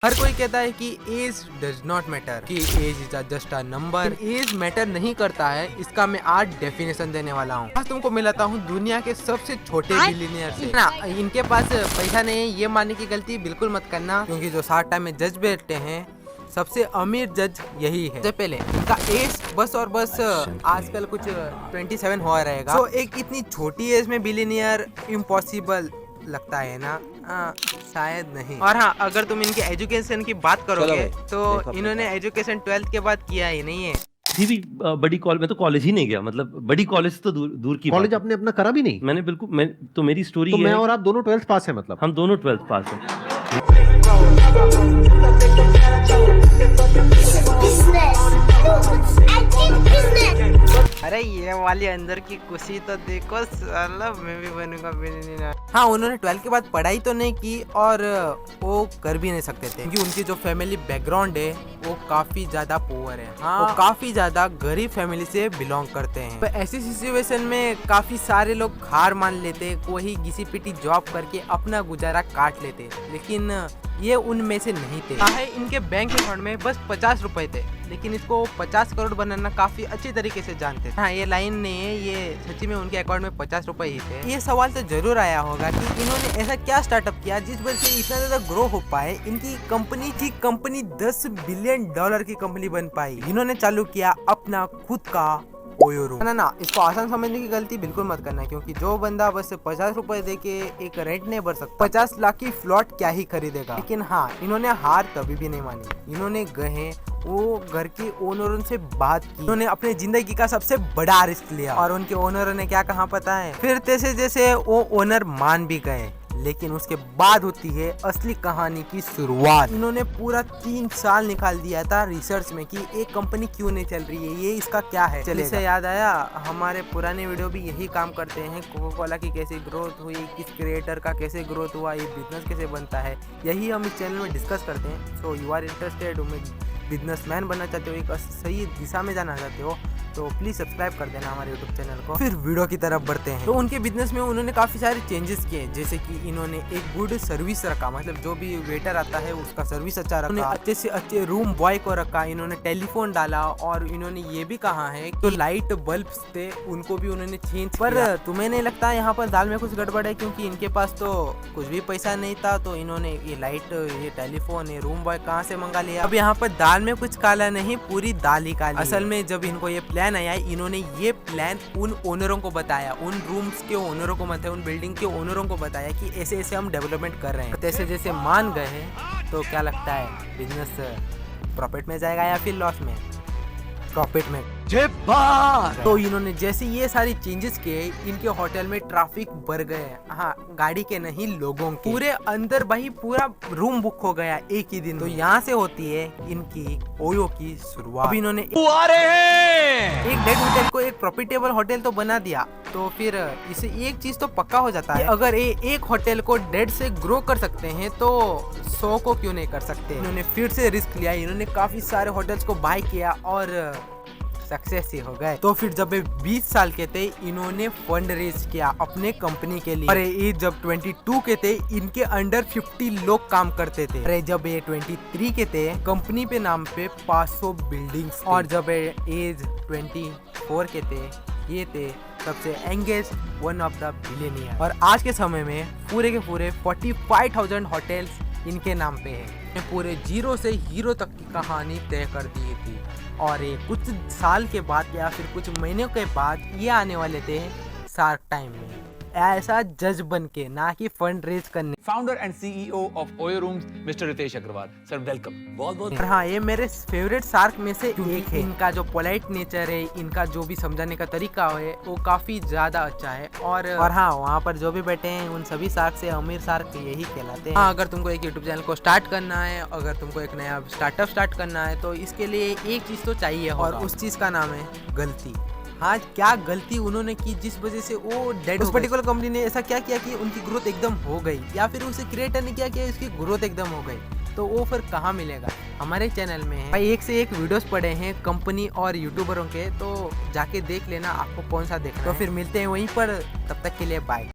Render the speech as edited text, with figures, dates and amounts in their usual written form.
हर कोई कहता है कि एज डज नॉट मैटर, कि age is just a number. Age matter नहीं करता है, इसका मैं आज डेफिनेशन देने वाला हूँ। आज तुमको मिलाता हूँ दुनिया के सबसे छोटे बिलियनियर से ना। इनके पास पैसा नहीं है ये मानने की गलती बिल्कुल मत करना, क्योंकि जो शार्क टाइम में जज बैठते हैं सबसे अमीर जज यही है। सबसे पहले इनका एज बस और बस आजकल कुछ 27 हुआ रहेगा। तो एक इतनी छोटी एज में बिलियनियर इम्पॉसिबल लगता है ना? शायद नहीं। और हाँ, अगर तुम इनके एजुकेशन की बात करोगे तो इन्होंने एजुकेशन 12th के बाद किया ही नहीं है। भी बड़ी कॉलेज में तो कॉलेज ही नहीं गया, मतलब बड़ी कॉलेज तो दूर दूर की कॉलेज बात आपने अपना करा भी नहीं? मैंने बिल्कुल तो मेरी स्टोरी तो ये मैं है, और आप दोनों 12th पास है, मतलब हम दोनों 12th पास हैं। अरे ये वाली अंदर की खुशी तो देखो साला, मैं भी बनूंगा बिलियनियर। हाँ, उन्होंने 12th के बाद पढ़ाई तो नहीं की और वो कर भी नहीं सकते थे, क्योंकि उनकी जो फैमिली बैकग्राउंड है वो काफी ज्यादा पुअर है। हाँ, वो काफी ज्यादा गरीब फैमिली से बिलोंग करते हैं। तो ऐसी सिचुएशन में काफी सारे लोग हार मान लेते, वही घिसी पिटी जॉब करके अपना गुजारा काट लेते, लेकिन ये उनमें से नहीं थे। चाहे इनके बैंक अकाउंट में बस 50 रुपए थे, लेकिन इसको 50 करोड़ बनाना काफी अच्छी तरीके से जानते थे। हाँ, ये लाइन नहीं है, ये सच्ची में उनके अकाउंट में 50 रुपए ही थे। ये सवाल तो जरूर आया होगा कि इन्होंने ऐसा क्या स्टार्टप किया जिस वजह से इतना ज्यादा ग्रो हो पाए। इनकी कंपनी थी, कंपनी $10 बिलियन की कंपनी बन पाई। इन्होंने चालू किया अपना खुद का ओयो रूम। ना, इसको आसान समझने की गलती बिल्कुल मत करना, क्योंकि जो बंदा बस 50 रुपए दे के एक रेंट नहीं भर सकता, 50 लाख की फ्लॉट क्या ही खरीदेगा। लेकिन हाँ, इन्होंने हार कभी भी नहीं मानी। इन्होंने गए वो घर के ओनरों से बात की, उन्होंने अपने जिंदगी का सबसे बड़ा रिस्क लिया और उनके ओनरों ने क्या कहा पता है? फिर जैसे जैसे वो ओनर मान भी गए, लेकिन उसके बाद होती है असली कहानी की शुरुआत। इन्होंने पूरा 3 साल निकाल दिया था रिसर्च में कि एक कंपनी क्यों नहीं चल रही है, ये इसका क्या है। चलिए, से याद आया, हमारे पुराने वीडियो भी यही काम करते हैं। कोका कोला की कैसे ग्रोथ हुई, किस क्रिएटर का कैसे ग्रोथ हुआ, ये बिजनेस कैसे बनता है, यही हम इस चैनल में डिस्कस करते हैं। So you are interested, businessman बनना चाहते हो, एक सही दिशा में जाना चाहते हो, तो प्लीज सब्सक्राइब कर देना हमारे यूट्यूब चैनल को। फिर वीडियो की तरफ बढ़ते हैं। तो उनके बिजनेस में उन्होंने काफी सारे चेंजेस किए, जैसे कि इन्होंने एक गुड सर्विस रखा, मतलब जो भी वेटर आता है उसका सर्विस अच्छा रखा, अच्छे से अच्छे रूम बॉय को रखा, इन्होंने टेलीफोन डाला और इन्होंने ये भी कहा है कि लाइट बल्ब थे उनको भी उन्होंने चेंज। पर तुम्हें नहीं लगता यहाँ पर दाल में कुछ गड़बड़ है? क्योंकि इनके पास तो कुछ भी पैसा नहीं था, तो इन्होंने ये लाइट, ये टेलीफोन, ये रूम बॉय कहाँ से मंगा लिया? अब यहाँ पर दाल में कुछ काला नहीं, पूरी दाल ही काली। असल में जब इनको ये प्लान आया, इन्होंने ये प्लान उन ओनरों को बताया, उन रूम्स के ओनरों को बताया, उन बिल्डिंग के ओनरों को बताया कि ऐसे ऐसे हम डेवलपमेंट कर रहे हैं। जैसे जैसे मान गए हैं, तो क्या लगता है बिजनेस प्रॉफिट में जाएगा या फिर लॉस में? प्रॉफिट में। तो इन्होंने जैसे ये सारी चेंजेस किए, इनके होटल में ट्रैफिक बढ़ गए। हाँ, गाड़ी के नहीं, लोगों के। पूरे अंदर भाई पूरा रूम बुक हो गया एक ही दिन। तो यहाँ से होती है इनकी ओयो की शुरुआत। अब इन्होंने एक डेड होटल को एक प्रॉफिटेबल होटल तो बना दिया, तो फिर इसे एक चीज तो पक्का हो जाता है, अगर एक होटल को डेड से ग्रो कर सकते हैं तो 100 को क्यों नहीं कर सकते। इन्होंने फिर से रिस्क लिया, इन्होंने काफी सारे होटल्स को बाय किया और सक्सेस ही हो गए। तो फिर जब ये 20 साल के थे, इन्होंने फंड रेज किया अपने कंपनी के लिए। अरे ये जब 22 के थे, इनके अंडर 50 लोग काम करते थे। अरे जब ये 23 के थे, कंपनी पे नाम पे 500 बिल्डिंग्स। और जब एज 24 के थे, ये थे सबसे youngest one of the billionaire. और आज के समय में पूरे के पूरे 45,000 होटल्स इनके नाम पे है। पूरे जीरो से हीरो तक की कहानी तय कर दी थी। और ये कुछ साल के बाद या फिर कुछ महीनों के बाद ये आने वाले थे शार्क टाइम में, ऐसा जज बन के, ना कि फंड रेज करने। Founder and CEO of OYO Rooms mister Ritesh Agrawal sir, welcome. बहुत बहुत। हाँ, ये मेरे फेवरेट शार्क में से एक है। इनका जो पोलाइट नेचर है, इनका जो भी समझाने का तरीका है, वो काफी ज्यादा अच्छा है। और हाँ, वहाँ पर जो भी बैठे हैं उन सभी शार्क से अमीर शार्क यही कहलाते हैं। हाँ, अगर तुमको एक यूट्यूब चैनल को स्टार्ट करना है, अगर तुमको एक नया स्टार्टअप स्टार्ट करना है, तो इसके लिए एक चीज तो चाहिए, और उस चीज का नाम है गलती। हाँ, क्या गलती उन्होंने की जिस वजह से वो डेड। उस पर्टिकुलर कंपनी ने ऐसा क्या किया कि उनकी ग्रोथ एकदम हो गई, या फिर उसे क्रिएटर ने क्या किया उसकी ग्रोथ एकदम हो गई, तो वो फिर कहाँ मिलेगा? हमारे चैनल में है भाई, एक से एक वीडियोस पड़े हैं कंपनी और यूट्यूबरों के, तो जाके देख लेना आपको कौन सा देखना है। तो फिर मिलते हैं वहीं पर, तब तक के लिए बाय।